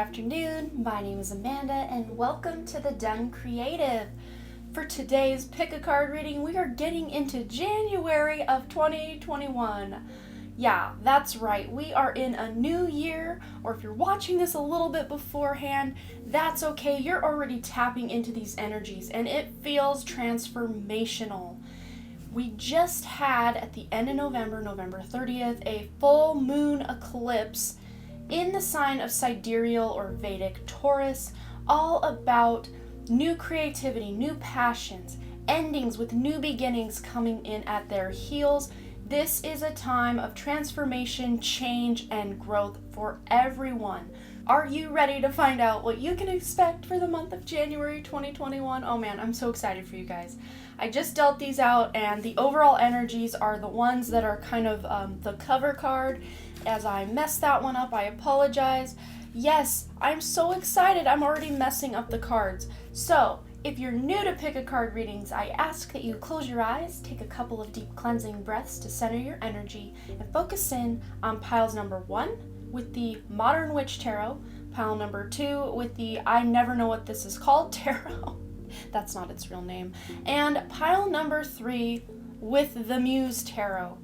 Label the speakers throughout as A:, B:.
A: afternoon. My name is Amanda and welcome to the Done Creative. For today's pick a card reading, we are getting into January of 2021. Yeah, that's right. We are in a new year, or if you're watching this a little bit beforehand, that's okay. You're already tapping into these energies and it feels transformational. We just had at the end of November, November 30th, a full moon eclipse in the sign of sidereal or Vedic Taurus, all about new creativity, new passions, endings with new beginnings coming in at their heels. This is a time of transformation, change, and growth for everyone. Are you ready to find out what you can expect for the month of January 2021? Oh man, I'm so excited for you guys. I just dealt these out and the overall energies are the ones that are kind of the cover card. As I messed that one up, I apologize. Yes, I'm so excited. I'm already messing up the cards. So, if you're new to pick a card readings, I ask that you close your eyes, take a couple of deep cleansing breaths to center your energy, and focus in on piles number 1 with the Modern Witch Tarot, pile number 2 with the I never know what this is called tarot. That's not its real name. And pile number 3 with the Muse Tarot.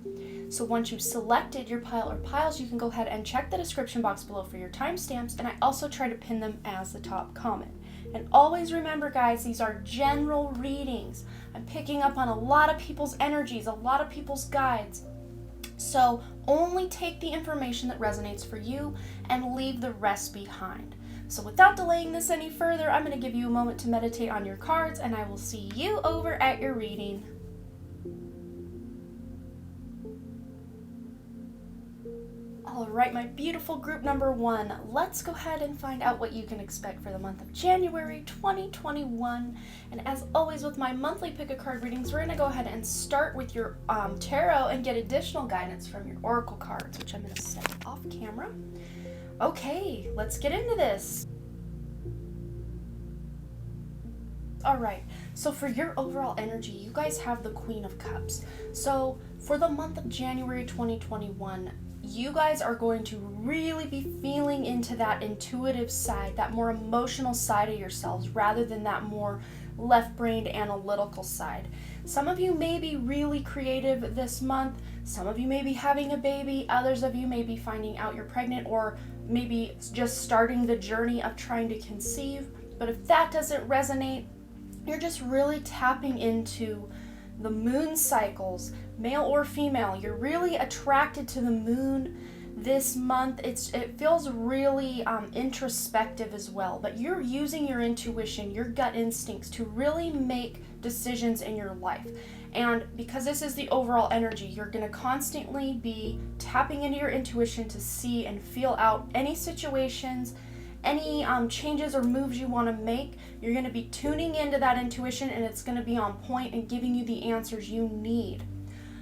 A: So once you've selected your pile or piles, you can go ahead and check the description box below for your timestamps, and I also try to pin them as the top comment. And always remember, guys, these are general readings. I'm picking up on a lot of people's energies, a lot of people's guides. So only take the information that resonates for you and leave the rest behind. So without delaying this any further, I'm going to give you a moment to meditate on your cards, and I will see you over at your reading. All right, my beautiful group number 1, let's go ahead and find out what you can expect for the month of January 2021. And as always with my monthly pick-a-card readings, we're going to go ahead and start with your tarot and get additional guidance from your oracle cards, which I'm going to set off camera. Okay, let's get into this. All right, so for your overall energy, you guys have the Queen of Cups. So for the month of January 2021, you guys are going to really be feeling into that intuitive side, that more emotional side of yourselves, rather than that more left-brained analytical side. Some of you may be really creative this month. Some of you may be having a baby. Others of you may be finding out you're pregnant, or maybe just starting the journey of trying to conceive. But if that doesn't resonate, you're just really tapping into the moon cycles, male or female. You're really attracted to the moon this month. It feels really introspective as well, but you're using your intuition, your gut instincts to really make decisions in your life. And because this is the overall energy, you're going to constantly be tapping into your intuition to see and feel out any situations, any changes or moves you want to make. You're going to be tuning into that intuition, and it's going to be on point and giving you the answers you need.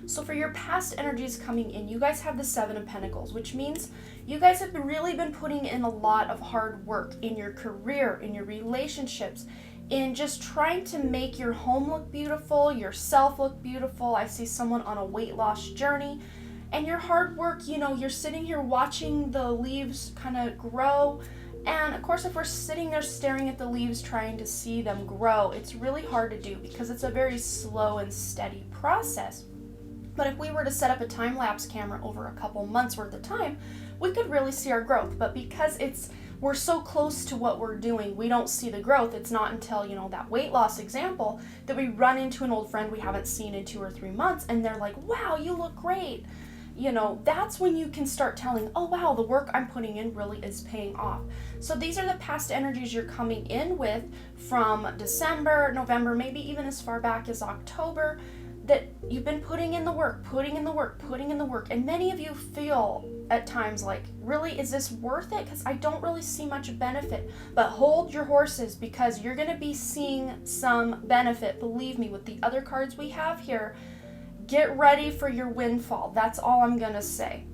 A: So for your past energies coming in, you guys have the 7 of Pentacles, which means you guys have really been putting in a lot of hard work in your career, in your relationships, in just trying to make your home look beautiful, yourself look beautiful. I see someone on a weight loss journey, and your hard work, you're sitting here watching the leaves kind of grow. And of course, if we're sitting there staring at the leaves trying to see them grow, it's really hard to do because it's a very slow and steady process. But if we were to set up a time-lapse camera over a couple months worth of time, we could really see our growth. But because we're so close to what we're doing, we don't see the growth. It's not until, that weight loss example that we run into an old friend we haven't seen in 2 or 3 months, and they're like, wow, you look great. That's when you can start telling, oh wow, the work I'm putting in really is paying off. So these are the past energies you're coming in with from December, November, maybe even as far back as October, that you've been putting in the work. And many of you feel at times like, really, is this worth it? Because I don't really see much benefit. But hold your horses, because you're going to be seeing some benefit. Believe me, with the other cards we have here, get ready for your windfall. That's all I'm going to say.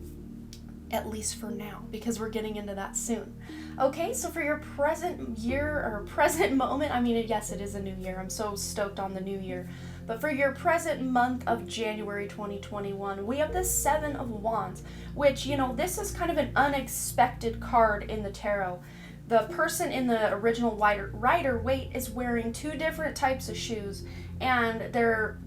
A: At least for now, because we're getting into that soon. Okay, so for your present year or present moment, yes, it is a new year. I'm so stoked on the new year. But for your present month of January 2021, we have the 7 of Wands, which, this is kind of an unexpected card in the tarot. the person in the original Rider Waite is wearing 2 different types of shoes, and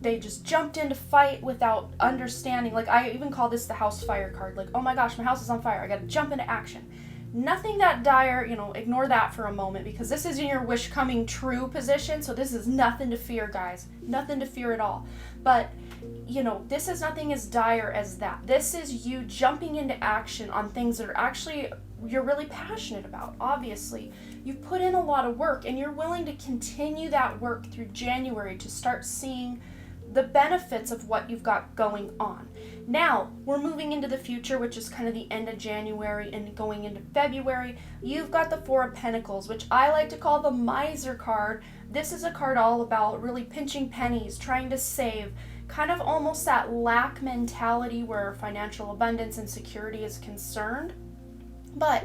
A: they just jumped in to fight without understanding. Like, I even call this the house fire card. Like, oh my gosh, my house is on fire, I gotta jump into action. Nothing that dire, ignore that for a moment, because this is in your wish coming true position, so this is nothing to fear, guys. Nothing to fear at all. But, this is nothing as dire as that. This is you jumping into action on things that are actually you're really passionate about. Obviously, you've put in a lot of work, and you're willing to continue that work through January to start seeing the benefits of what you've got going on. Now, we're moving into the future, which is kind of the end of January and going into February. You've got the Four of Pentacles, which I like to call the miser card. This is a card all about really pinching pennies, trying to save, kind of almost that lack mentality where financial abundance and security is concerned. But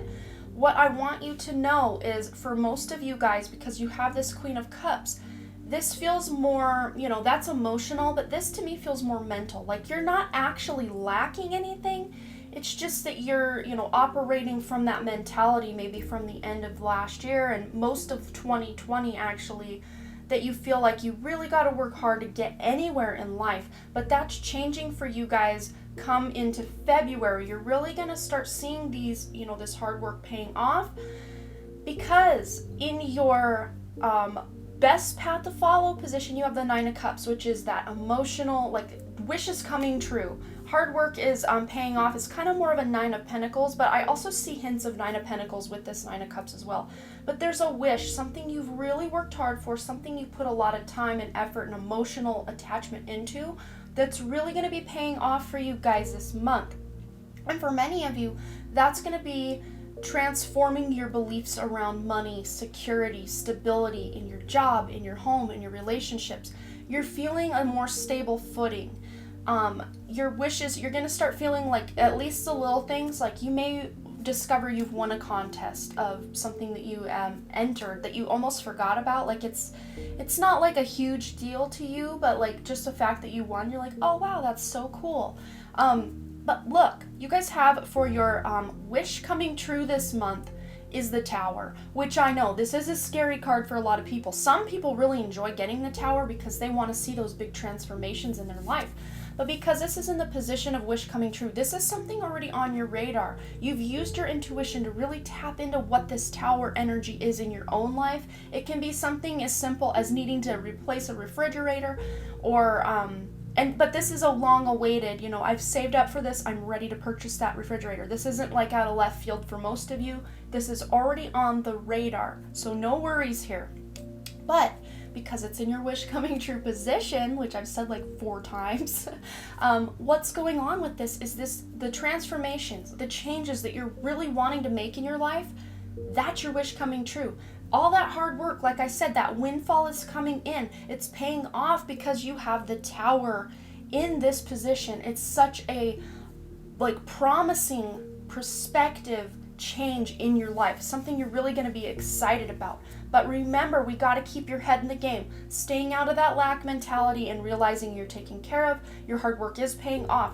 A: what I want you to know is, for most of you guys, because you have this Queen of Cups, this feels more, that's emotional, but this to me feels more mental. Like, you're not actually lacking anything. It's just that you're, operating from that mentality, maybe from the end of last year and most of 2020 actually, that you feel like you really got to work hard to get anywhere in life. But that's changing for you guys come into February. You're really going to start seeing these, this hard work paying off, because in your best path to follow position, you have the Nine of Cups, which is that emotional, like, wishes coming true. Hard work is paying off. It's kind of more of a Nine of Pentacles, but I also see hints of Nine of Pentacles with this Nine of Cups as well. But there's a wish, something you've really worked hard for, something you put a lot of time and effort and emotional attachment into, that's really going to be paying off for you guys this month. And for many of you, that's going to be transforming your beliefs around money, security, stability in your job, in your home, in your relationships. You're feeling a more stable footing. Your wishes, you're going to start feeling like at least the little things, like you may discover you've won a contest of something that you entered that you almost forgot about. Like, it's not like a huge deal to you, but like just the fact that you won, you're like, oh wow, that's so cool. But look, you guys have for your wish coming true this month is the Tower, which I know this is a scary card for a lot of people. Some people really enjoy getting the Tower because they want to see those big transformations in their life. But because this is in the position of wish coming true, this is something already on your radar. You've used your intuition to really tap into what this Tower energy is in your own life. It can be something as simple as needing to replace a refrigerator, or but this is a long awaited, I've saved up for this, I'm ready to purchase that refrigerator. This isn't like out of left field for most of you. This is already on the radar, so no worries here. But because it's in your wish coming true position, which I've said like 4 times, what's going on with this is the transformations, the changes that you're really wanting to make in your life, that's your wish coming true. All that hard work, like I said, that windfall is coming in. It's paying off because you have the Tower in this position. It's such a promising perspective change in your life, something you're really going to be excited about. But remember, we got to keep your head in the game, staying out of that lack mentality and realizing you're taken care of, your hard work is paying off.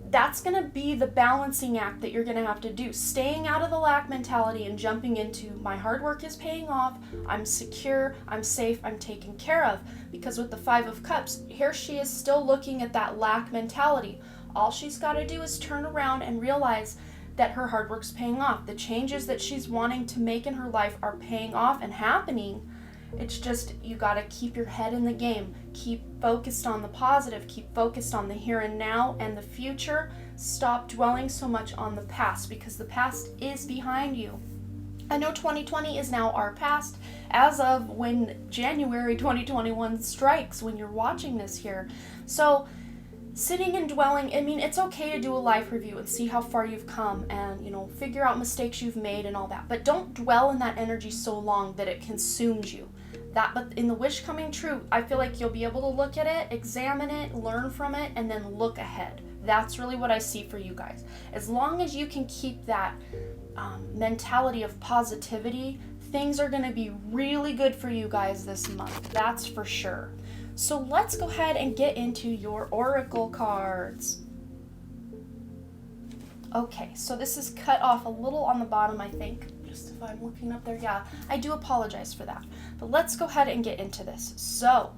A: That's going to be the balancing act that you're going to have to do, staying out of the lack mentality and jumping into my hard work is paying off, I'm secure, I'm safe, I'm taken care of. Because with the Five of Cups, here she is still looking at that lack mentality. All she's got to do is turn around and realize that her hard work's paying off. The changes that she's wanting to make in her life are paying off and happening. It's just, you got to keep your head in the game. Keep focused on the positive. Keep focused on the here and now and the future. Stop dwelling so much on the past, because the past is behind you. I know 2020 is now our past as of when January 2021 strikes, when you're watching this here. So sitting and dwelling, it's okay to do a life review and see how far you've come and, figure out mistakes you've made and all that. But don't dwell in that energy so long that it consumes you. But in the wish coming true, I feel like you'll be able to look at it, examine it, learn from it, and then look ahead. That's really what I see for you guys. As long as you can keep that mentality of positivity, things are going to be really good for you guys this month. That's for sure. So let's go ahead and get into your oracle cards. Okay, so this is cut off a little on the bottom, I think. noticed if I'm looking up there. Yeah, I do apologize for that. But let's go ahead and get into this. So,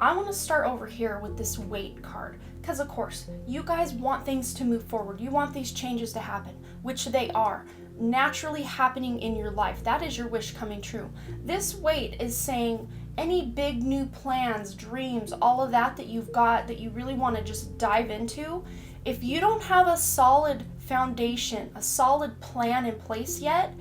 A: I want to start over here with this wait card. Because, of course, you guys want things to move forward. You want these changes to happen, which they are naturally happening in your life. That is your wish coming true. This wait is saying any big new plans, dreams, all of that you've got that you really want to just dive into, if you don't have a solid foundation, a solid plan in place yet,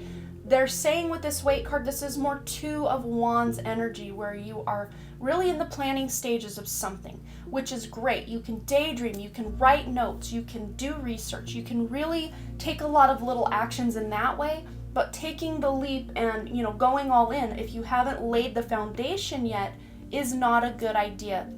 A: they're saying with this wait card, this is more Two of Wands energy, where you are really in the planning stages of something, which is great. You can daydream, you can write notes, you can do research, you can really take a lot of little actions in that way, but taking the leap and, going all in, if you haven't laid the foundation yet, is not a good idea.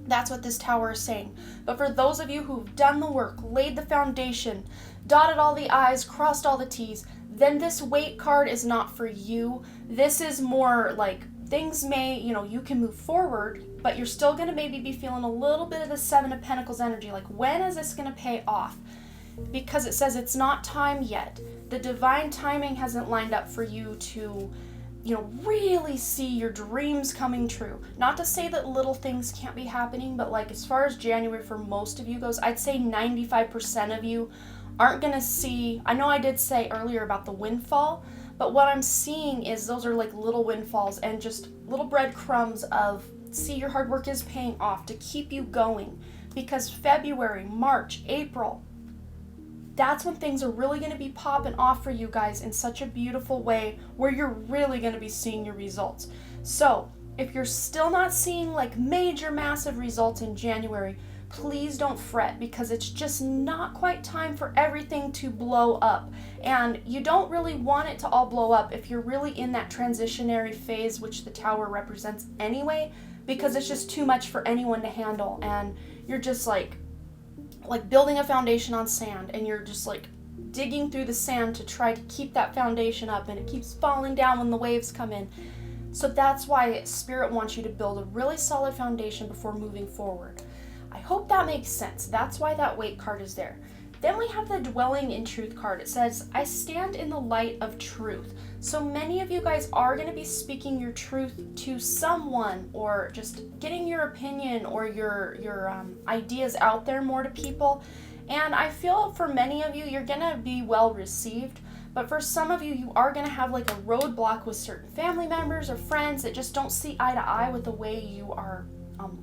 A: That's what this tower is saying. But for those of you who've done the work, laid the foundation, dotted all the I's, crossed all the T's, then this wait card is not for you. This is more like things may, you can move forward, but you're still going to maybe be feeling a little bit of the Seven of Pentacles energy. Like, when is this going to pay off? Because it says it's not time yet. The divine timing hasn't lined up for you to, really see your dreams coming true. Not to say that little things can't be happening, but like as far as January for most of you goes, I'd say 95% of you aren't going to see. I know I did say earlier about the windfall, but what I'm seeing is those are like little windfalls and just little breadcrumbs of, see, your hard work is paying off to keep you going. Because February, March, April, that's when things are really going to be popping off for you guys in such a beautiful way, where you're really going to be seeing your results. So if you're still not seeing like major massive results in January, please don't fret, because it's just not quite time for everything to blow up. And you don't really want it to all blow up if you're really in that transitionary phase, which the tower represents anyway, because it's just too much for anyone to handle. And you're just like building a foundation on sand, and you're just like digging through the sand to try to keep that foundation up, and it keeps falling down when the waves come in. So that's why Spirit wants you to build a really solid foundation before moving forward. I hope that makes sense. That's why that wait card is there. Then we have the Dwelling in Truth card. It says, I stand in the light of truth. So many of you guys are going to be speaking your truth to someone, or just getting your opinion or your ideas out there more to people. And I feel for many of you, you're going to be well received. But for some of you, you are going to have like a roadblock with certain family members or friends that just don't see eye to eye with the way you are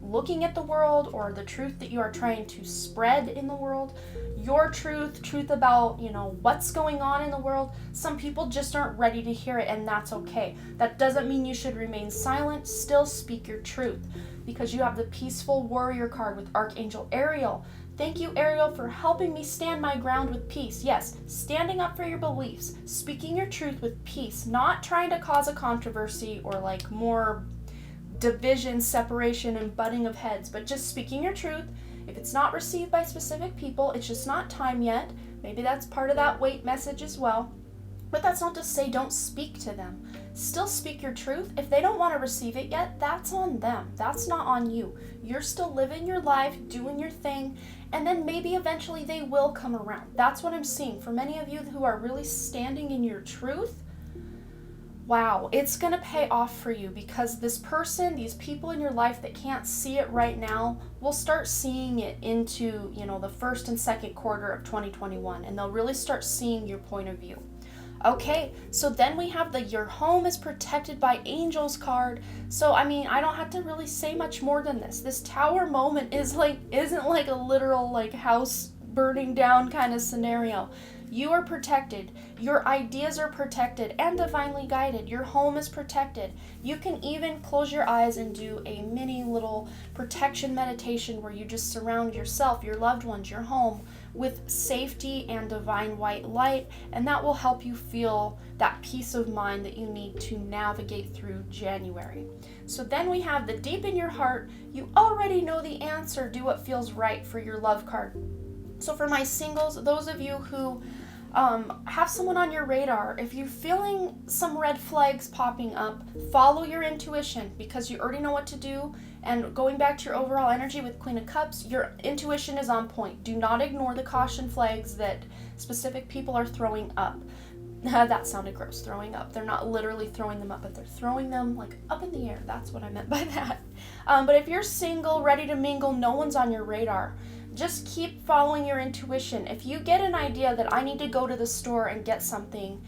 A: looking at the world, or the truth that you are trying to spread in the world. Your truth about, what's going on in the world. Some people just aren't ready to hear it, and that's okay. That doesn't mean you should remain silent. Still speak your truth, because you have the Peaceful Warrior card with Archangel Ariel. Thank you, Ariel, for helping me stand my ground with peace. Yes, standing up for your beliefs, speaking your truth with peace, not trying to cause a controversy or like more division, separation, and butting of heads, but just speaking your truth. If it's not received by specific people, it's just not time yet. Maybe that's part of that wait message as well. But that's not to say don't speak to them. Still speak your truth. If they don't want to receive it yet, that's on them. That's not on you. You're still living your life, doing your thing, and then maybe eventually they will come around. That's what I'm seeing. For many of you who are really standing in your truth, wow, it's going to pay off for you, because this person, these people in your life that can't see it right now, will start seeing it into, the first and second quarter of 2021, and they'll really start seeing your point of view. Okay, so then we have the Your Home is Protected by Angels card. So, I don't have to really say much more than this. This tower moment isn't like a literal house burning down kind of scenario. You are protected. Your ideas are protected and divinely guided. Your home is protected. You can even close your eyes and do a mini little protection meditation where you just surround yourself, your loved ones, your home with safety and divine white light, and that will help you feel that peace of mind that you need to navigate through January. So then we have the Deep in Your Heart. You already know the answer. Do what feels right for your love card. So for my singles, those of you who have someone on your radar, if you're feeling some red flags popping up, follow your intuition, because you already know what to do. And going back to your overall energy with Queen of Cups, your intuition is on point. Do not ignore the caution flags that specific people are throwing up. That sounded gross, throwing up. They're not literally throwing them up, but they're throwing them like up in the air. That's what I meant by that. But if you're single, ready to mingle, no one's on your radar. Just keep following your intuition. If you get an idea that I need to go to the store and get something,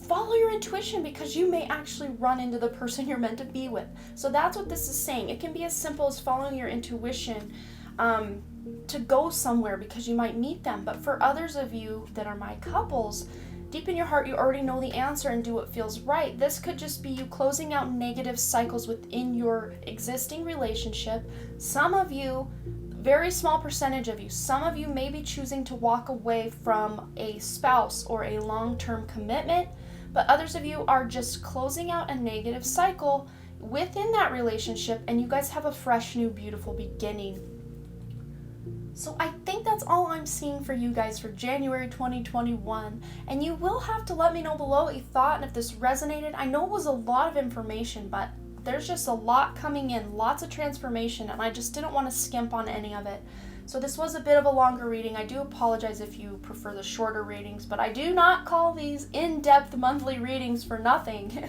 A: follow your intuition, because you may actually run into the person you're meant to be with. So that's what this is saying. It can be as simple as following your intuition to go somewhere because you might meet them. But for others of you that are my couples, deep in your heart, you already know the answer and do what feels right. This could just be you closing out negative cycles within your existing relationship. Some of you, very small percentage of you, some of you may be choosing to walk away from a spouse or a long-term commitment, but others of you are just closing out a negative cycle within that relationship, and you guys have a fresh, new, beautiful beginning. So I think that's all I'm seeing for you guys for January 2021. And you will have to let me know below what you thought and if this resonated. I know it was a lot of information, but there's just a lot coming in, lots of transformation, and I just didn't want to skimp on any of it. So this was a bit of a longer reading. I do apologize if you prefer the shorter readings, but I do not call these in-depth monthly readings for nothing.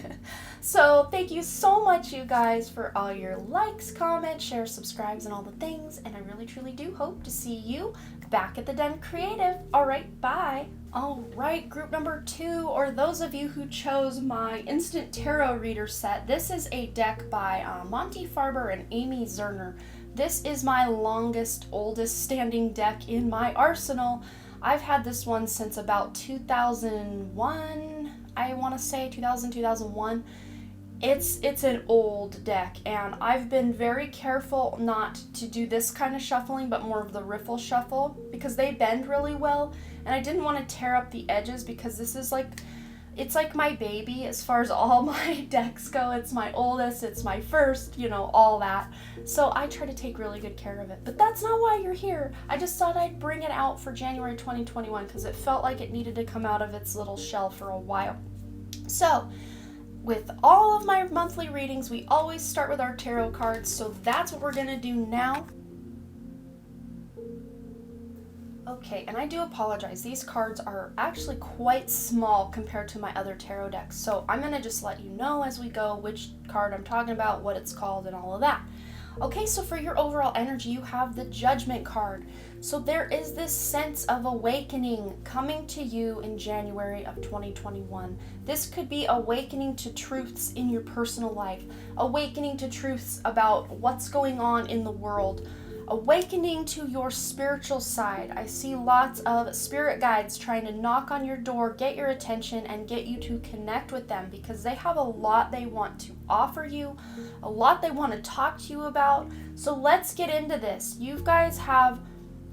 A: So thank you so much, you guys, for all your likes, comments, shares, subscribes, and all the things. And I really, truly do hope to see you back at the Den Creative. All right, bye. All right, group number 2, or those of you who chose my Instant Tarot Reader set, this is a deck by Monty Farber and Amy Zerner. This is my longest, oldest standing deck in my arsenal. I've had this one since about 2001, I want to say 2001. It's an old deck, and I've been very careful not to do this kind of shuffling, but more of the riffle shuffle, because they bend really well, and I didn't want to tear up the edges, because this is like, it's like my baby as far as all my decks go. It's my oldest, it's my first, you know, all that. So I try to take really good care of it. But that's not why you're here. I just thought I'd bring it out for January 2021 because it felt like it needed to come out of its little shell for a while. So with all of my monthly readings, we always start with our tarot cards. So that's what we're going to do now. Okay, and I do apologize. These cards are actually quite small compared to my other tarot decks. So I'm going to just let you know as we go which card I'm talking about, what it's called, and all of that. Okay, so for your overall energy, you have the Judgment card. So there is this sense of awakening coming to you in January of 2021. This could be awakening to truths in your personal life, awakening to truths about what's going on in the world, awakening to your spiritual side. I see lots of spirit guides trying to knock on your door, get your attention, and get you to connect with them because they have a lot they want to offer you, a lot they want to talk to you about. So let's get into this. You guys have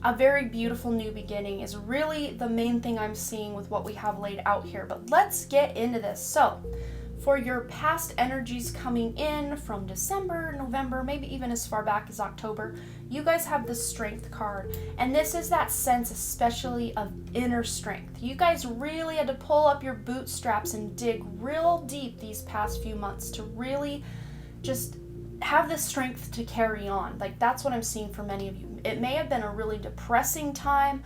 A: a very beautiful new beginning is really the main thing I'm seeing with what we have laid out here. But let's get into this. So for your past energies coming in from December, November, maybe even as far back as October, you guys have the Strength card. And this is that sense especially of inner strength. You guys really had to pull up your bootstraps and dig real deep these past few months to really just have the strength to carry on. Like that's what I'm seeing for many of you. It may have been a really depressing time,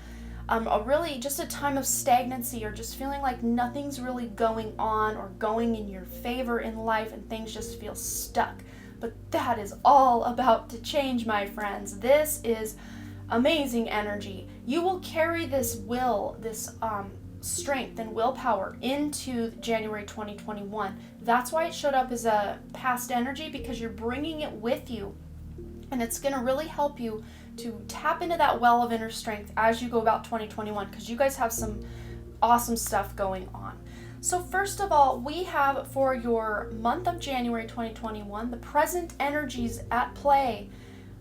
A: just a time of stagnancy, or just feeling like nothing's really going on or going in your favor in life and things just feel stuck. But that is all about to change, my friends. This is amazing energy. You will carry this will, this strength and willpower into January 2021. That's why it showed up as a past energy, because you're bringing it with you. And it's going to really help you to tap into that well of inner strength as you go about 2021, because you guys have some awesome stuff going on. So first of all, we have for your month of January 2021, the present energies at play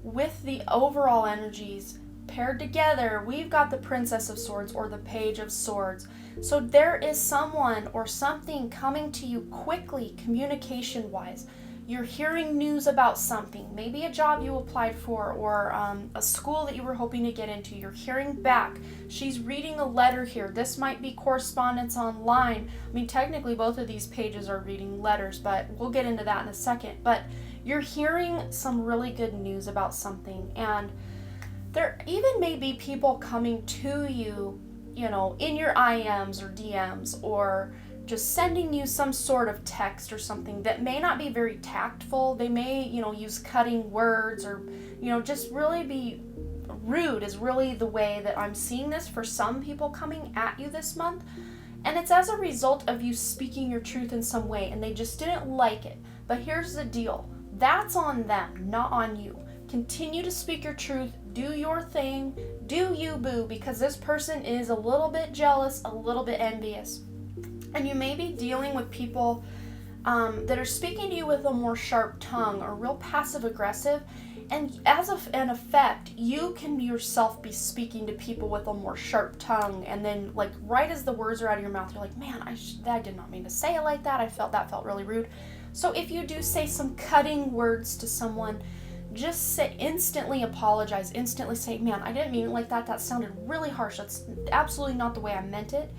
A: with the overall energies paired together. We've got the Princess of Swords or the Page of Swords. So there is someone or something coming to you quickly, communication-wise. You're hearing news about something, maybe a job you applied for or a school that you were hoping to get into. You're hearing back. She's reading a letter here. This might be correspondence online. I mean, technically both of these pages are reading letters, but we'll get into that in a second. But you're hearing some really good news about something, and there even may be people coming to you, you know, in your IMs or DMs, or just sending you some sort of text or something that may not be very tactful. They may, use cutting words or, just really be rude is really the way that I'm seeing this for some people coming at you this month. And it's as a result of you speaking your truth in some way and they just didn't like it. But here's the deal. That's on them, not on you. Continue to speak your truth. Do your thing. Do you, boo, because this person is a little bit jealous, a little bit envious. And you may be dealing with people that are speaking to you with a more sharp tongue or real passive aggressive. And as an effect, you can yourself be speaking to people with a more sharp tongue. And then, like, right as the words are out of your mouth, you're like, man, I did not mean to say it like that. That felt really rude. So if you do say some cutting words to someone, just instantly apologize. Instantly say, man, I didn't mean it like that. That sounded really harsh. That's absolutely not the way I meant it.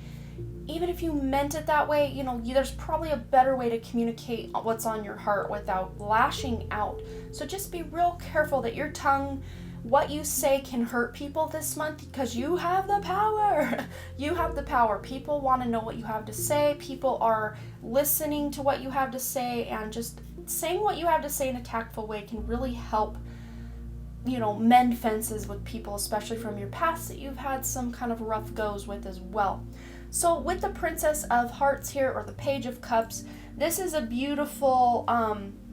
A: Even if you meant it that way, there's probably a better way to communicate what's on your heart without lashing out. So just be real careful that your tongue, what you say, can hurt people this month because you have the power. You have the power. People want to know what you have to say. People are listening to what you have to say, and just saying what you have to say in a tactful way can really help, mend fences with people, especially from your past that you've had some kind of rough goes with as well. So with the Princess of Hearts here, or the Page of Cups, this is a beautiful,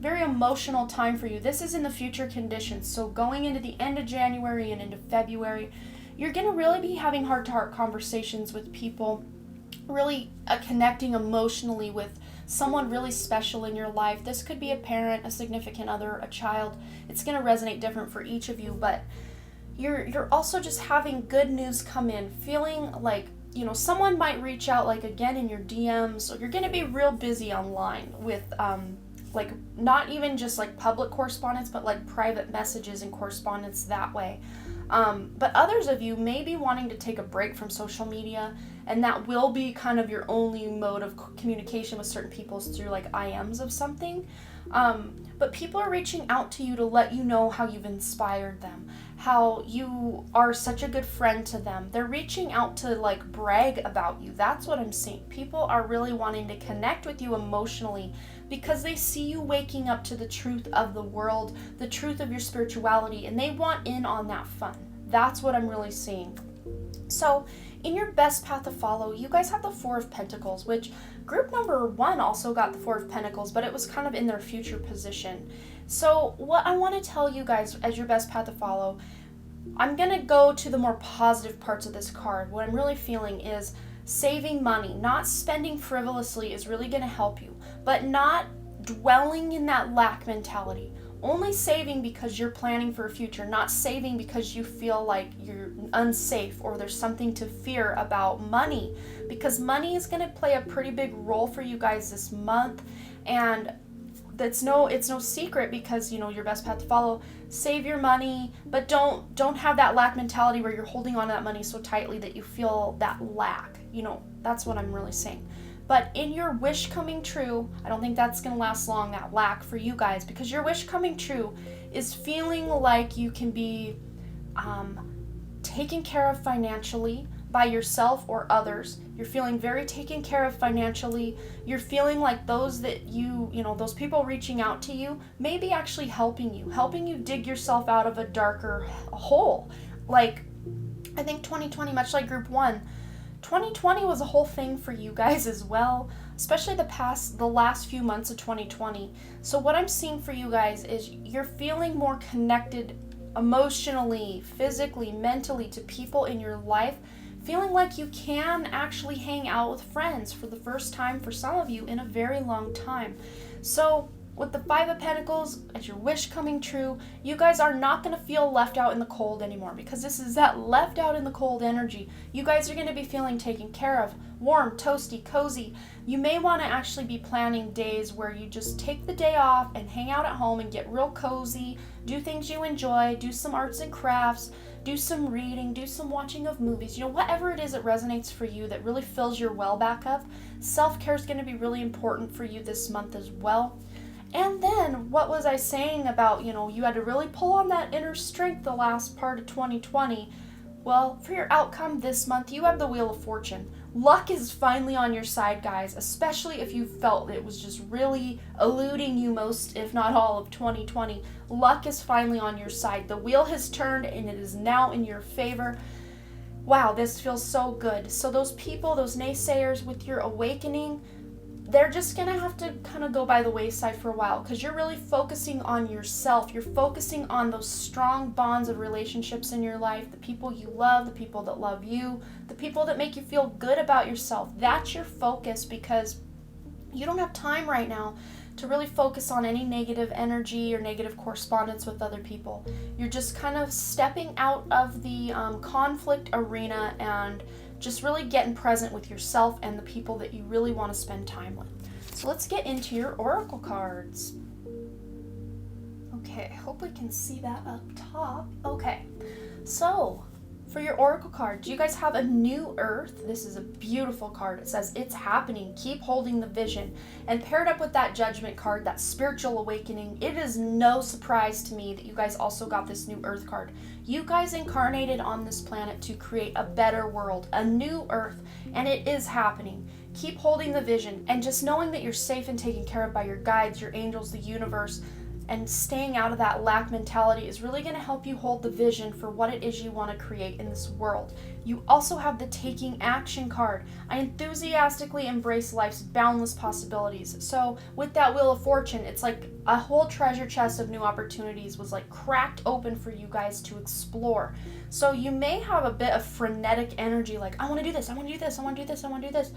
A: very emotional time for you. This is in the future conditions. So going into the end of January and into February, you're going to really be having heart-to-heart conversations with people, really connecting emotionally with someone really special in your life. This could be a parent, a significant other, a child. It's going to resonate different for each of you, but you're also just having good news come in, feeling like, someone might reach out, like, again, in your DMs, so you're going to be real busy online with, not even just, like, public correspondence, but, like, private messages and correspondence that way. But others of you may be wanting to take a break from social media, and that will be kind of your only mode of communication with certain people through, like, IMs of something. But people are reaching out to you to let you know how you've inspired them, how you are such a good friend to them. They're reaching out to, like, brag about you. That's what I'm seeing. People are really wanting to connect with you emotionally because they see you waking up to the truth of the world, the truth of your spirituality, and they want in on that fun. That's what I'm really seeing. So in your best path to follow, you guys have the Four of Pentacles, which group number 1 also got the Four of Pentacles, but it was kind of in their future position. So what I want to tell you guys as your best path to follow, I'm going to go to the more positive parts of this card. What I'm really feeling is saving money, not spending frivolously is really going to help you, but not dwelling in that lack mentality. Only saving because you're planning for a future, not saving because you feel like you're unsafe or there's something to fear about money, because money is going to play a pretty big role for you guys this month. And it's no secret, because your best path to follow, save your money, but don't have that lack mentality where you're holding on to that money so tightly that you feel that lack. That's what I'm really saying. But in your wish coming true, I don't think that's going to last long, that lack for you guys, because your wish coming true is feeling like you can be taken care of financially by yourself or others. You're feeling very taken care of financially. You're feeling like those that those people reaching out to you may be actually helping you dig yourself out of a darker hole. Like, I think 2020, much like group 1, 2020 was a whole thing for you guys as well, especially the last few months of 2020. So what I'm seeing for you guys is you're feeling more connected emotionally, physically, mentally to people in your life, feeling like you can actually hang out with friends for the first time for some of you in a very long time. So with the Five of Pentacles, as your wish coming true, you guys are not going to feel left out in the cold anymore, because this is that left out in the cold energy. You guys are going to be feeling taken care of, warm, toasty, cozy. You may want to actually be planning days where you just take the day off and hang out at home and get real cozy, do things you enjoy, do some arts and crafts, do some reading, do some watching of movies, whatever it is that resonates for you that really fills your well back up. Self-care is going to be really important for you this month as well. And then, what was I saying about, you had to really pull on that inner strength the last part of 2020. Well, for your outcome this month, you have the Wheel of Fortune. Luck is finally on your side, guys, especially if you felt it was just really eluding you most, if not all, of 2020. Luck is finally on your side. The wheel has turned and it is now in your favor. Wow, this feels so good. So those people, those naysayers with your awakening, they're just going to have to kind of go by the wayside for a while because you're really focusing on yourself. You're focusing on those strong bonds of relationships in your life, the people you love, the people that love you, the people that make you feel good about yourself. That's your focus because you don't have time right now to really focus on any negative energy or negative correspondence with other people. You're just kind of stepping out of the conflict arena and just really getting present with yourself and the people that you really want to spend time with. So let's get into your oracle cards. Okay, I hope we can see that up top. Okay, so for your oracle cards, you guys have a new earth. This is a beautiful card. It says it's happening. Keep holding the vision. And paired up with that judgment card, that spiritual awakening, it is no surprise to me that you guys also got this new earth card. You guys incarnated on this planet to create a better world, a new earth, and it is happening. Keep holding the vision and just knowing that you're safe and taken care of by your guides, your angels, the universe, and staying out of that lack mentality is really going to help you hold the vision for what it is you want to create in this world. You also have the taking action card. I enthusiastically embrace life's boundless possibilities. So with that Wheel of Fortune, it's like a whole treasure chest of new opportunities was like cracked open for you guys to explore. So you may have a bit of frenetic energy like, I want to do this, I want to do this, I want to do this, I want to do this.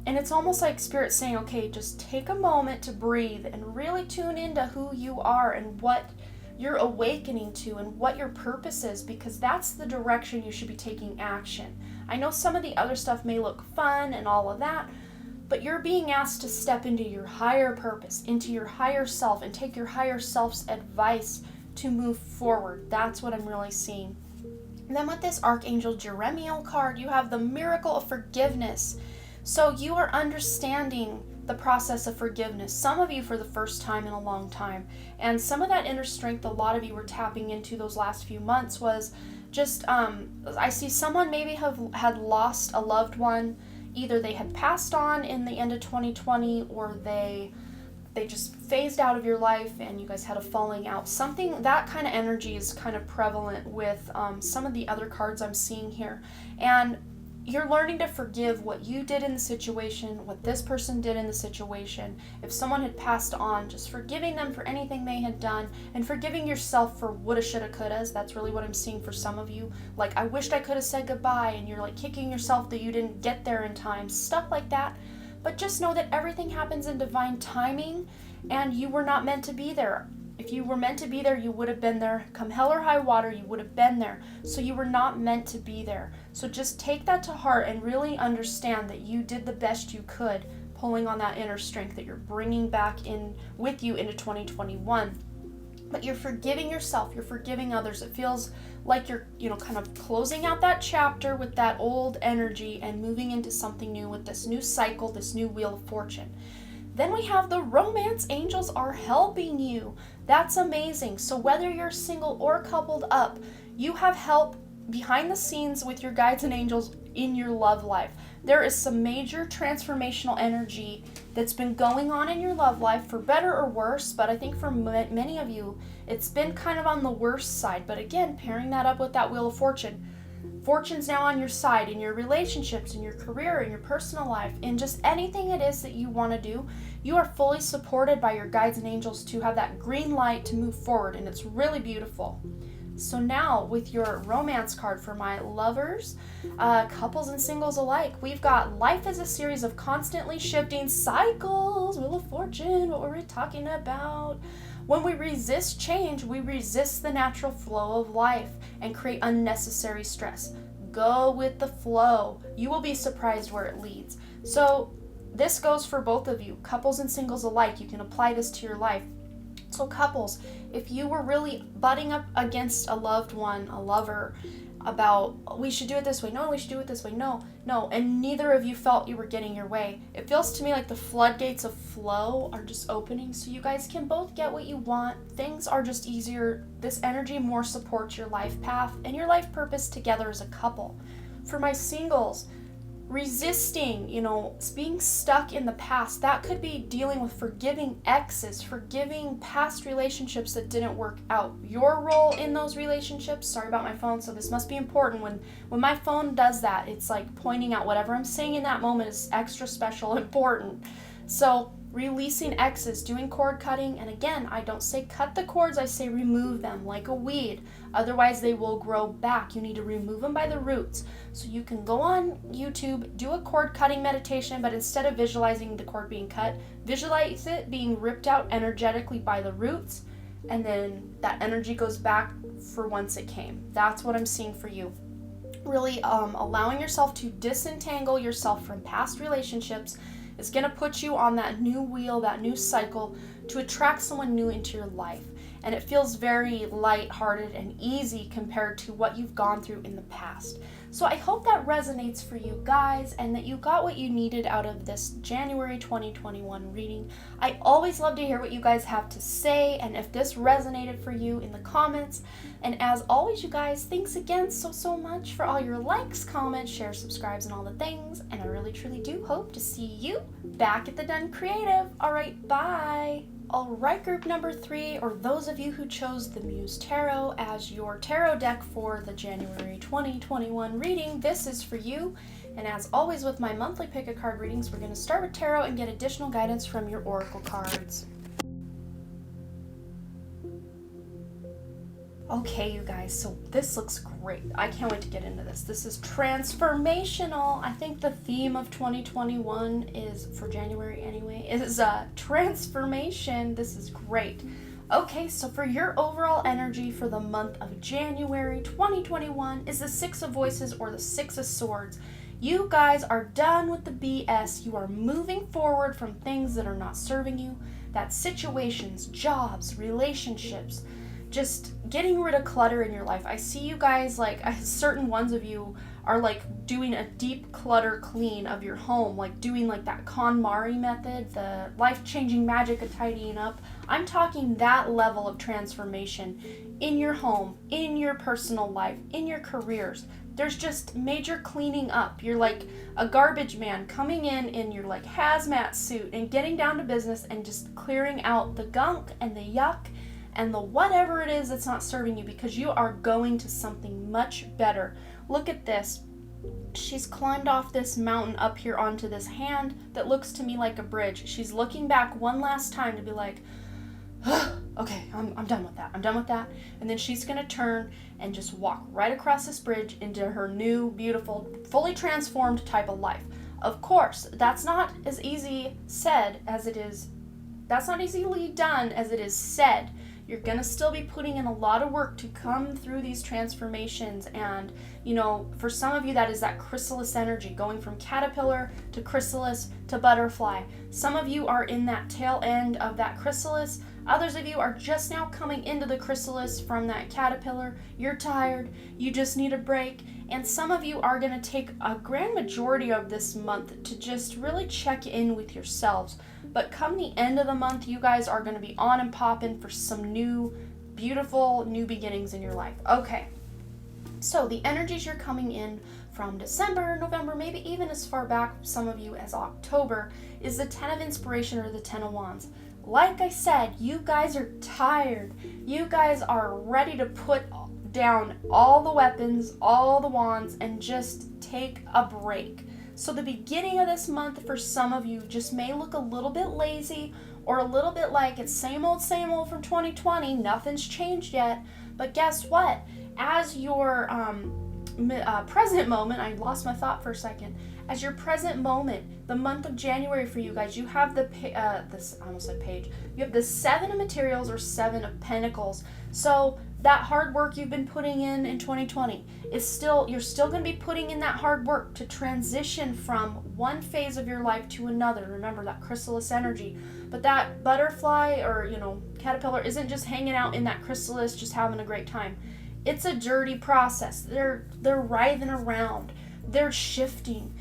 A: And it's almost like Spirit saying, okay, just take a moment to breathe and really tune into who you are and what you're awakening to and what your purpose is, because that's the direction you should be taking action. I know some of the other stuff may look fun and all of that, but you're being asked to step into your higher purpose, into your higher self, and take your higher self's advice to move forward. That's what I'm really seeing. And then with this Archangel Jeremiel card, you have the miracle of forgiveness. So you are understanding the process of forgiveness, some of you for the first time in a long time. And some of that inner strength a lot of you were tapping into those last few months was just, I see someone maybe had lost a loved one. Either they had passed on in the end of 2020 or they just phased out of your life and you guys had a falling out. Something, that kind of energy is kind of prevalent with some of the other cards I'm seeing here. And you're learning to forgive what you did in the situation, what this person did in the situation. If someone had passed on, just forgiving them for anything they had done and forgiving yourself for woulda, shoulda, couldas. That's really what I'm seeing for some of you. Like, I wished I could have said goodbye, and you're like kicking yourself that you didn't get there in time, stuff like that. But just know that everything happens in divine timing and you were not meant to be there. If you were meant to be there, you would have been there. Come hell or high water, you would have been there. So you were not meant to be there. So just take that to heart and really understand that you did the best you could, pulling on that inner strength that you're bringing back in with you into 2021. But you're forgiving yourself, you're forgiving others. It feels like you're, kind of closing out that chapter with that old energy and moving into something new with this new cycle, this new Wheel of Fortune. Then we have the romance angels are helping you. That's amazing. So whether you're single or coupled up, you have help behind the scenes with your guides and angels in your love life. There is some major transformational energy that's been going on in your love life, for better or worse, but I think for many of you, it's been kind of on the worst side. But again, pairing that up with that Wheel of Fortune, Fortune's now on your side in your relationships, in your career, in your personal life, in just anything it is that you want to do. You are fully supported by your guides and angels to have that green light to move forward, and it's really beautiful. So now with your romance card for my lovers, couples and singles alike, we've got life is a series of constantly shifting cycles. Wheel of Fortune, what were we talking about? When we resist change, we resist the natural flow of life and create unnecessary stress. Go with the flow. You will be surprised where it leads. So this goes for both of you, couples and singles alike. You can apply this to your life. So couples, if you were really butting up against a loved one, a lover, about we should do it this way, no, we should do it this way, no, and neither of you felt you were getting your way, it feels to me like the floodgates of flow are just opening so you guys can both get what you want. Things are just easier. This energy more supports your life path and your life purpose together as a couple. For my singles, resisting, being stuck in the past, that could be dealing with forgiving exes, forgiving past relationships that didn't work out. Your role in those relationships, sorry about my phone, so this must be important. When my phone does that, it's like pointing out whatever I'm saying in that moment is extra special, important. So releasing exes, doing cord cutting, and again, I don't say cut the cords, I say remove them like a weed. Otherwise, they will grow back. You need to remove them by the roots. So you can go on YouTube, do a cord cutting meditation, but instead of visualizing the cord being cut, visualize it being ripped out energetically by the roots, and then that energy goes back for whence it came. That's what I'm seeing for you. Really allowing yourself to disentangle yourself from past relationships is going to put you on that new wheel, that new cycle to attract someone new into your life. And it feels very lighthearted and easy compared to what you've gone through in the past. So I hope that resonates for you guys and that you got what you needed out of this January 2021 reading. I always love to hear what you guys have to say and if this resonated for you in the comments. And as always, you guys, thanks again so much for all your likes, comments, shares, subscribes, and all the things. And I really truly do hope to see you back at the Done Creative. All right, bye. All right, group number 3, or those of you who chose the Muse Tarot as your tarot deck for the January 2021 reading, this is for you. And as always with my monthly pick a card readings, we're going to start with tarot and get additional guidance from your oracle cards. Okay, you guys, so this looks great. I can't wait to get into this. This is transformational. I think the theme of 2021 is, for January anyway, is transformation. This is great. Okay, so for your overall energy for the month of January 2021 is the Six of Voices or the Six of Swords. You guys are done with the BS. You are moving forward from things that are not serving you. That's situations, jobs, relationships, just getting rid of clutter in your life. I see you guys, like certain ones of you are like doing a deep clutter clean of your home, like doing like that KonMari method, the life-changing magic of tidying up. I'm talking that level of transformation in your home, in your personal life, in your careers. There's just major cleaning up. You're like a garbage man coming in your like hazmat suit and getting down to business and just clearing out the gunk and the yuck and the whatever it is that's not serving you, because you are going to something much better. Look at this. She's climbed off this mountain up here onto this hand that looks to me like a bridge. She's looking back one last time to be like, okay, I'm done with that. I'm done with that. And then she's going to turn and just walk right across this bridge into her new, beautiful, fully transformed type of life. Of course, that's not as easy said as it is. That's not easily done as it is said. You're going to still be putting in a lot of work to come through these transformations. And, for some of you, that is that chrysalis energy, going from caterpillar to chrysalis to butterfly. Some of you are in that tail end of that chrysalis. Others of you are just now coming into the chrysalis from that caterpillar. You're tired. You just need a break. And some of you are going to take a grand majority of this month to just really check in with yourselves. But come the end of the month, you guys are going to be on and popping for some new, beautiful new beginnings in your life. Okay, so the energies you're coming in from December, November, maybe even as far back, some of you, as October, is the 10 of Inspiration or the 10 of Wands. Like I said, you guys are tired. You guys are ready to put down all the weapons, all the wands, and just take a break. So the beginning of this month for some of you just may look a little bit lazy or a little bit like it's same old from 2020. Nothing's changed yet. But guess what? As your present moment, I lost my thought for a second. as your present moment, the month of January for you guys, you have this, I almost said page, you have the Seven of Materials or Seven of Pentacles. So that hard work you've been putting in 2020 is still, you're still going to be putting in that hard work to transition from one phase of your life to another. Remember that chrysalis energy. But that butterfly or, caterpillar isn't just hanging out in that chrysalis just having a great time. It's a dirty process. They're writhing around. They're shifting.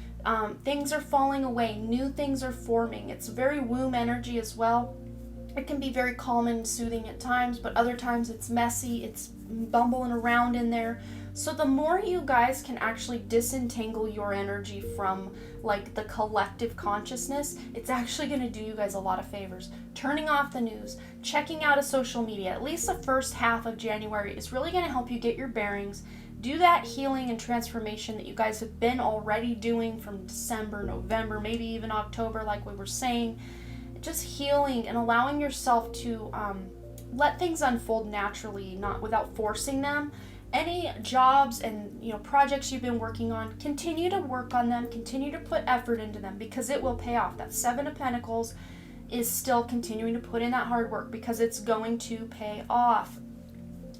A: Things are falling away. New things are forming. It's very womb energy as well. It can be very calm and soothing at times, but other times it's messy. It's bumbling around in there. So the more you guys can actually disentangle your energy from like the collective consciousness, it's actually going to do you guys a lot of favors. Turning off the news, checking out a social media, at least the first half of January is really going to help you get your bearings, do that healing and transformation that you guys have been already doing from December, November, maybe even October, like we were saying. Just healing and allowing yourself to let things unfold naturally, not without forcing them. Any jobs and projects you've been working on, continue to work on them, continue to put effort into them, because it will pay off. That Seven of Pentacles is still continuing to put in that hard work because it's going to pay off.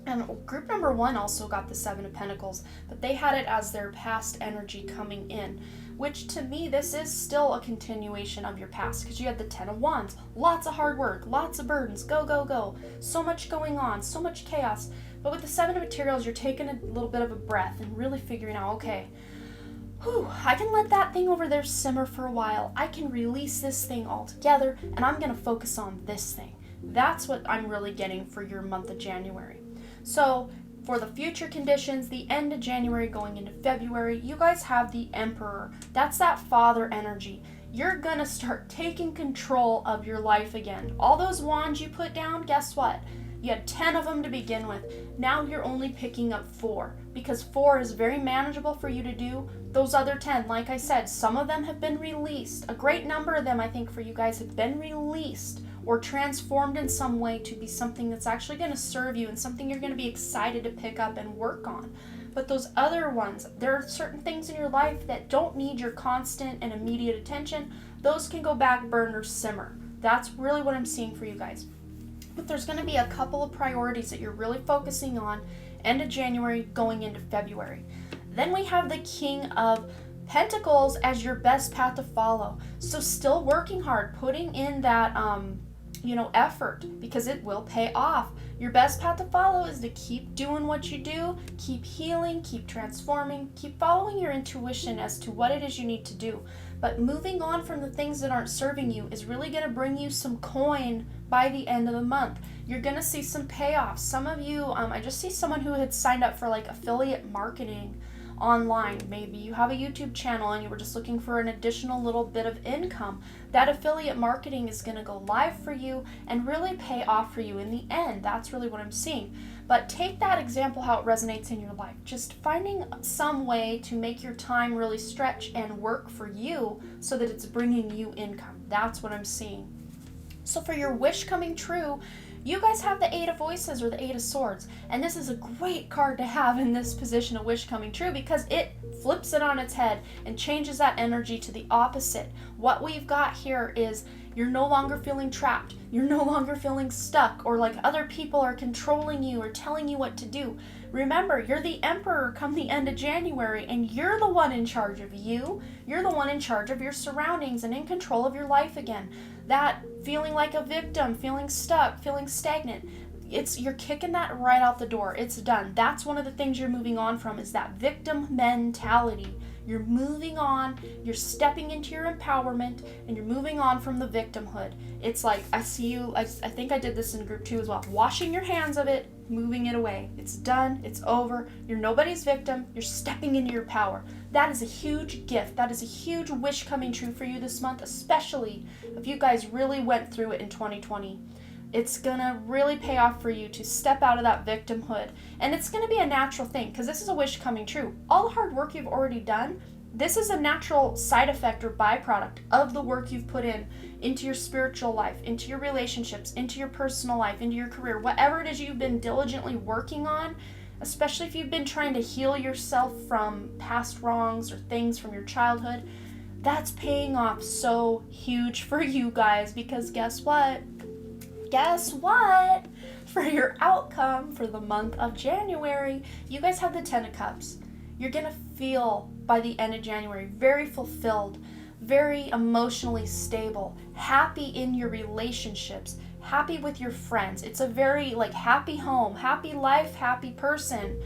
A: And group number 1 also got the Seven of Pentacles, but they had it as their past energy coming in, which to me, this is still a continuation of your past, because you had the Ten of Wands, lots of hard work, lots of burdens, go, go, go, so much going on, so much chaos. But with the Seven of Materials, you're taking a little bit of a breath and really figuring out, okay, I can let that thing over there simmer for a while. I can release this thing altogether, and I'm going to focus on this thing. That's what I'm really getting for your month of January. So for the future conditions, the end of January going into February, you guys have the Emperor. That's that father energy. You're going to start taking control of your life again. All those wands you put down, guess what? You had 10 of them to begin with. Now you're only picking up 4, because 4 is very manageable for you to do. Those other 10, like I said, some of them have been released. A great number of them, I think, for you guys have been released or transformed in some way to be something that's actually going to serve you and something you're going to be excited to pick up and work on. But those other ones, there are certain things in your life that don't need your constant and immediate attention. Those can go back burner simmer. That's really what I'm seeing for you guys. But there's going to be a couple of priorities that you're really focusing on end of January going into February. Then we have the King of Pentacles as your best path to follow. So still working hard, putting in that effort, because it will pay off. Your best path to follow is to keep doing what you do, keep healing, keep transforming, keep following your intuition as to what it is you need to do. But moving on from the things that aren't serving you is really going to bring you some coin by the end of the month. You're going to see some payoffs. Some of you, I just see someone who had signed up for like affiliate marketing online. Maybe you have a YouTube channel and you were just looking for an additional little bit of income. That affiliate marketing is going to go live for you and really pay off for you in the end. That's really what I'm seeing. But take that example how it resonates in your life. Just finding some way to make your time really stretch and work for you so that it's bringing you income. That's what I'm seeing. So for your wish coming true, you guys have the Eight of Voices or the Eight of Swords, and this is a great card to have in this position of wish coming true because it flips it on its head and changes that energy to the opposite. What we've got here is you're no longer feeling trapped. You're no longer feeling stuck or like other people are controlling you or telling you what to do. Remember, you're the Emperor come the end of January, and you're the one in charge of you. You're the one in charge of your surroundings and in control of your life again. That feeling like a victim, feeling stuck, feeling stagnant, you're kicking that right out the door. It's done. That's one of the things you're moving on from, is that victim mentality. You're moving on, you're stepping into your empowerment, and you're moving on from the victimhood. It's like, I see you, I think I did this in group 2 as well, washing your hands of it, moving it away. It's done, it's over, you're nobody's victim, you're stepping into your power. That is a huge gift. That is a huge wish coming true for you this month, especially if you guys really went through it in 2020. It's gonna really pay off for you to step out of that victimhood. And it's gonna be a natural thing, because this is a wish coming true. All the hard work you've already done, this is a natural side effect or byproduct of the work you've put into your spiritual life, into your relationships, into your personal life, into your career, whatever it is you've been diligently working on, especially if you've been trying to heal yourself from past wrongs or things from your childhood. That's paying off so huge for you guys, because guess what? Guess what? For your outcome for the month of January, you guys have the Ten of Cups. You're going to feel by the end of January very fulfilled, very emotionally stable, happy in your relationships, happy with your friends. It's a very like happy home, happy life, happy person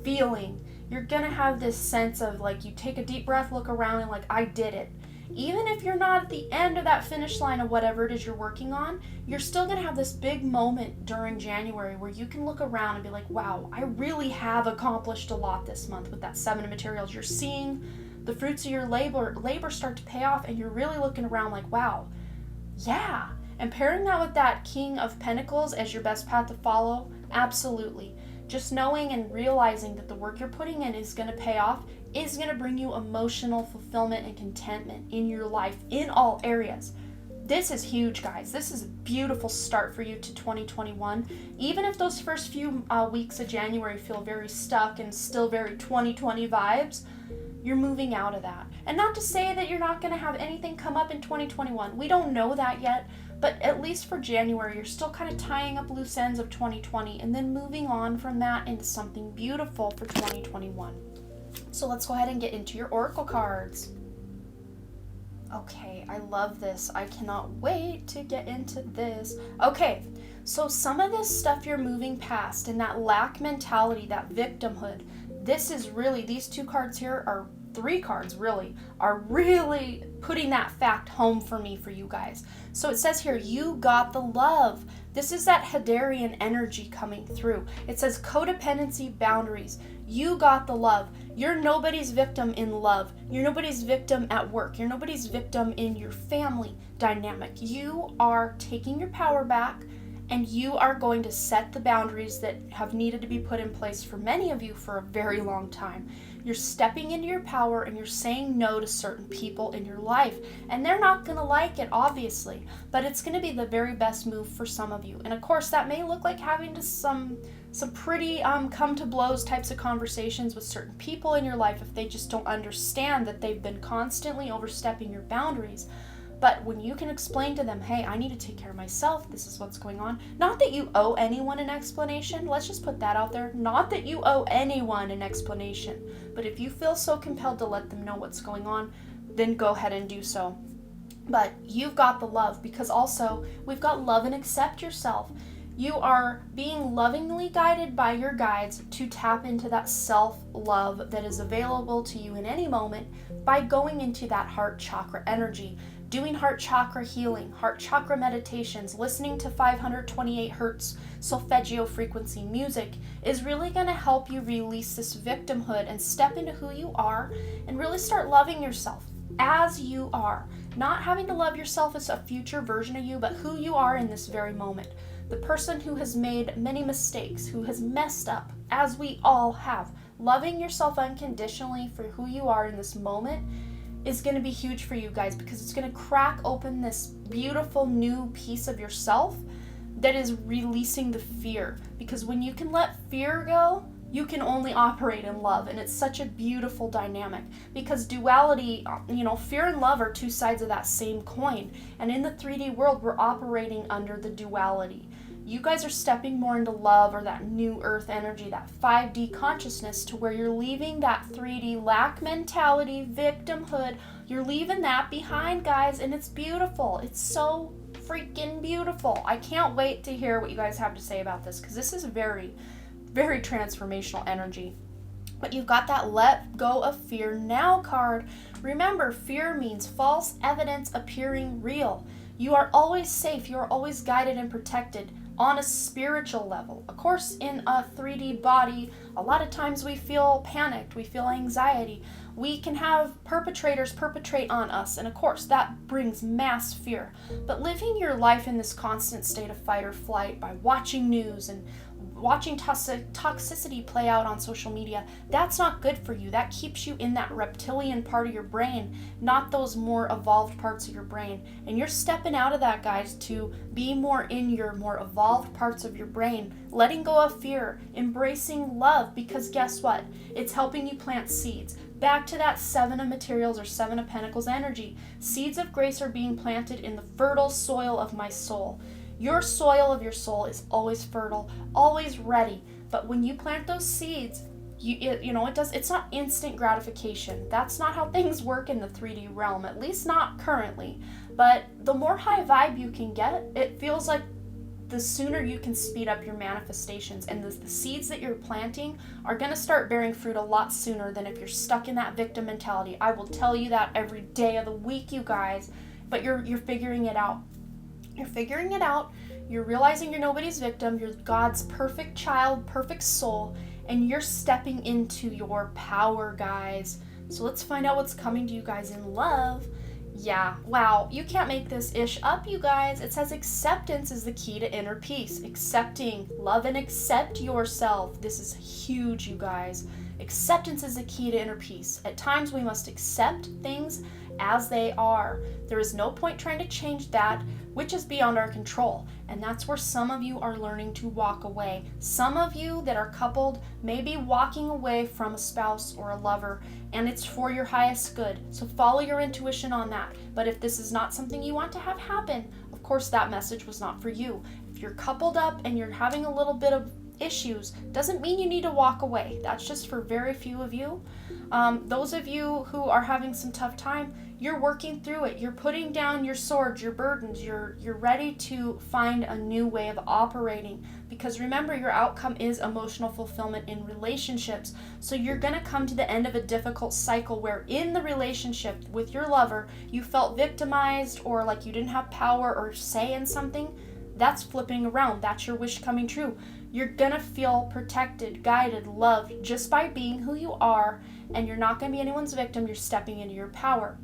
A: feeling. You're going to have this sense of like you take a deep breath, look around and like, I did it. Even if you're not at the end of that finish line of whatever it is you're working on, you're still going to have this big moment during January where you can look around and be like, wow, I really have accomplished a lot this month with that Seven of Materials. You're seeing the fruits of your labor start to pay off, and you're really looking around like, wow, yeah. And pairing that with that King of Pentacles as your best path to follow, absolutely. Just knowing and realizing that the work you're putting in is going to pay off is going to bring you emotional fulfillment and contentment in your life in all areas. This is huge, guys. This is a beautiful start for you to 2021. Even if those first few weeks of January feel very stuck and still very 2020 vibes, you're moving out of that. And not to say that you're not going to have anything come up in 2021. We don't know that yet. But at least for January, you're still kind of tying up loose ends of 2020 and then moving on from that into something beautiful for 2021. So let's go ahead and get into your oracle cards. Okay, I love this. I cannot wait to get into this. Okay, so some of this stuff you're moving past and that lack mentality, that victimhood, this is really, these two cards here are, three cards really, are really putting that fact home for me, for you guys. So it says here, you got the love. This is that Hadarian energy coming through. It says codependency boundaries. You got the love. You're nobody's victim in love. You're nobody's victim at work. You're nobody's victim in your family dynamic. You are taking your power back, and you are going to set the boundaries that have needed to be put in place for many of you for a very long time. You're stepping into your power and you're saying no to certain people in your life. And they're not going to like it, obviously, but it's going to be the very best move for some of you. And of course, that may look like having to some pretty come to blows types of conversations with certain people in your life if they just don't understand that they've been constantly overstepping your boundaries. But when you can explain to them, hey, I need to take care of myself, this is what's going on. Not that you owe anyone an explanation, let's just put that out there. Not that you owe anyone an explanation. But if you feel so compelled to let them know what's going on, then go ahead and do so. But you've got the love, because also we've got love and accept yourself. You are being lovingly guided by your guides to tap into that self-love that is available to you in any moment by going into that heart chakra energy. Doing heart chakra healing, heart chakra meditations, listening to 528 hertz solfeggio frequency music is really going to help you release this victimhood and step into who you are and really start loving yourself as you are. Not having to love yourself as a future version of you, but who you are in this very moment. The person who has made many mistakes, who has messed up, as we all have. Loving yourself unconditionally for who you are in this moment is going to be huge for you guys, because it's going to crack open this beautiful new piece of yourself that is releasing the fear. Because when you can let fear go, you can only operate in love, and it's such a beautiful dynamic. Because duality, fear and love are two sides of that same coin, and in the 3D world we're operating under the duality. You guys are stepping more into love, or that new earth energy, that 5D consciousness, to where you're leaving that 3D lack mentality, victimhood. You're leaving that behind, guys, and it's beautiful. It's so freaking beautiful. I can't wait to hear what you guys have to say about this, because this is very, very transformational energy. But you've got that let go of fear now card. Remember, fear means false evidence appearing real. You are always safe. You are always guided and protected on a spiritual level. Of course, in a 3D body, a lot of times we feel panicked, we feel anxiety. We can have perpetrators perpetrate on us, and of course that brings mass fear. But living your life in this constant state of fight or flight by watching news and watching toxicity play out on social media, that's not good for you. That keeps you in that reptilian part of your brain, not those more evolved parts of your brain. And you're stepping out of that, guys, to be more in your more evolved parts of your brain, letting go of fear, embracing love, because guess what? It's helping you plant seeds. Back to that Seven of Materials or Seven of Pentacles energy. Seeds of grace are being planted in the fertile soil of my soul. Your soil of your soul is always fertile, always ready. But when you plant those seeds, it's not instant gratification. That's not how things work in the 3D realm, at least not currently. But the more high vibe you can get, it feels like the sooner you can speed up your manifestations, and the seeds that you're planting are going to start bearing fruit a lot sooner than if you're stuck in that victim mentality. I will tell you that every day of the week, you guys, but you're figuring it out. You're figuring it out. You're realizing you're nobody's victim. You're God's perfect child, perfect soul, and you're stepping into your power, guys. So let's find out what's coming to you guys in love. Yeah, wow, you can't make this ish up, you guys. It says acceptance is the key to inner peace. Accepting, love and accept yourself. This is huge, you guys. Acceptance is the key to inner peace. At times we must accept things as they are. There is no point trying to change that which is beyond our control. And that's where some of you are learning to walk away. Some of you that are coupled may be walking away from a spouse or a lover, and it's for your highest good. So follow your intuition on that. But if this is not something you want to have happen, of course that message was not for you. If you're coupled up and you're having a little bit of issues, doesn't mean you need to walk away. That's just for very few of you. Those of you who are having some tough time, you're working through it. You're putting down your swords, your burdens. You're ready to find a new way of operating, because remember, your outcome is emotional fulfillment in relationships. So you're going to come to the end of a difficult cycle where in the relationship with your lover, you felt victimized or like you didn't have power or say in something. That's flipping around. That's your wish coming true. You're going to feel protected, guided, loved just by being who you are, and you're not going to be anyone's victim. You're stepping into your power.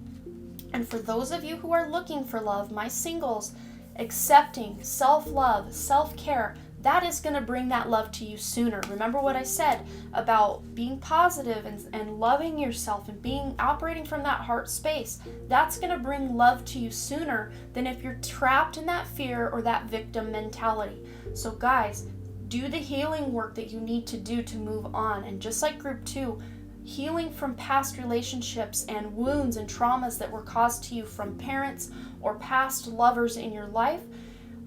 A: And for those of you who are looking for love, my singles, accepting, self-love, self-care, that is going to bring that love to you sooner. Remember what I said about being positive and loving yourself and operating from that heart space. That's going to bring love to you sooner than if you're trapped in that fear or that victim mentality. So guys, do the healing work that you need to do to move on. And just like group 2, healing from past relationships and wounds and traumas that were caused to you from parents or past lovers in your life,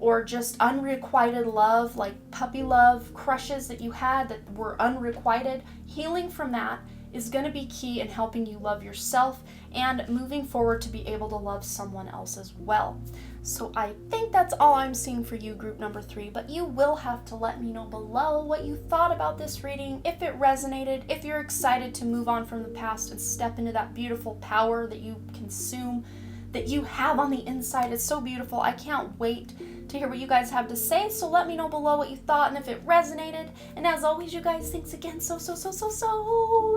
A: or just unrequited love, like puppy love, crushes that you had that were unrequited. Healing from that is going to be key in helping you love yourself and moving forward to be able to love someone else as well. So I think that's all I'm seeing for you, group number 3, but you will have to let me know below what you thought about this reading, if it resonated, if you're excited to move on from the past and step into that beautiful power that you consume, that you have on the inside. It's so beautiful. I can't wait to hear what you guys have to say, so let me know below what you thought and if it resonated. And as always, you guys, thanks again so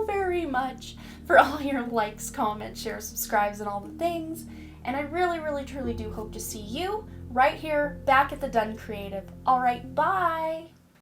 A: very much for all your likes, comments, shares, subscribes, and all the things. And I really truly do hope to see you right here back at the Done Creative. All right, bye.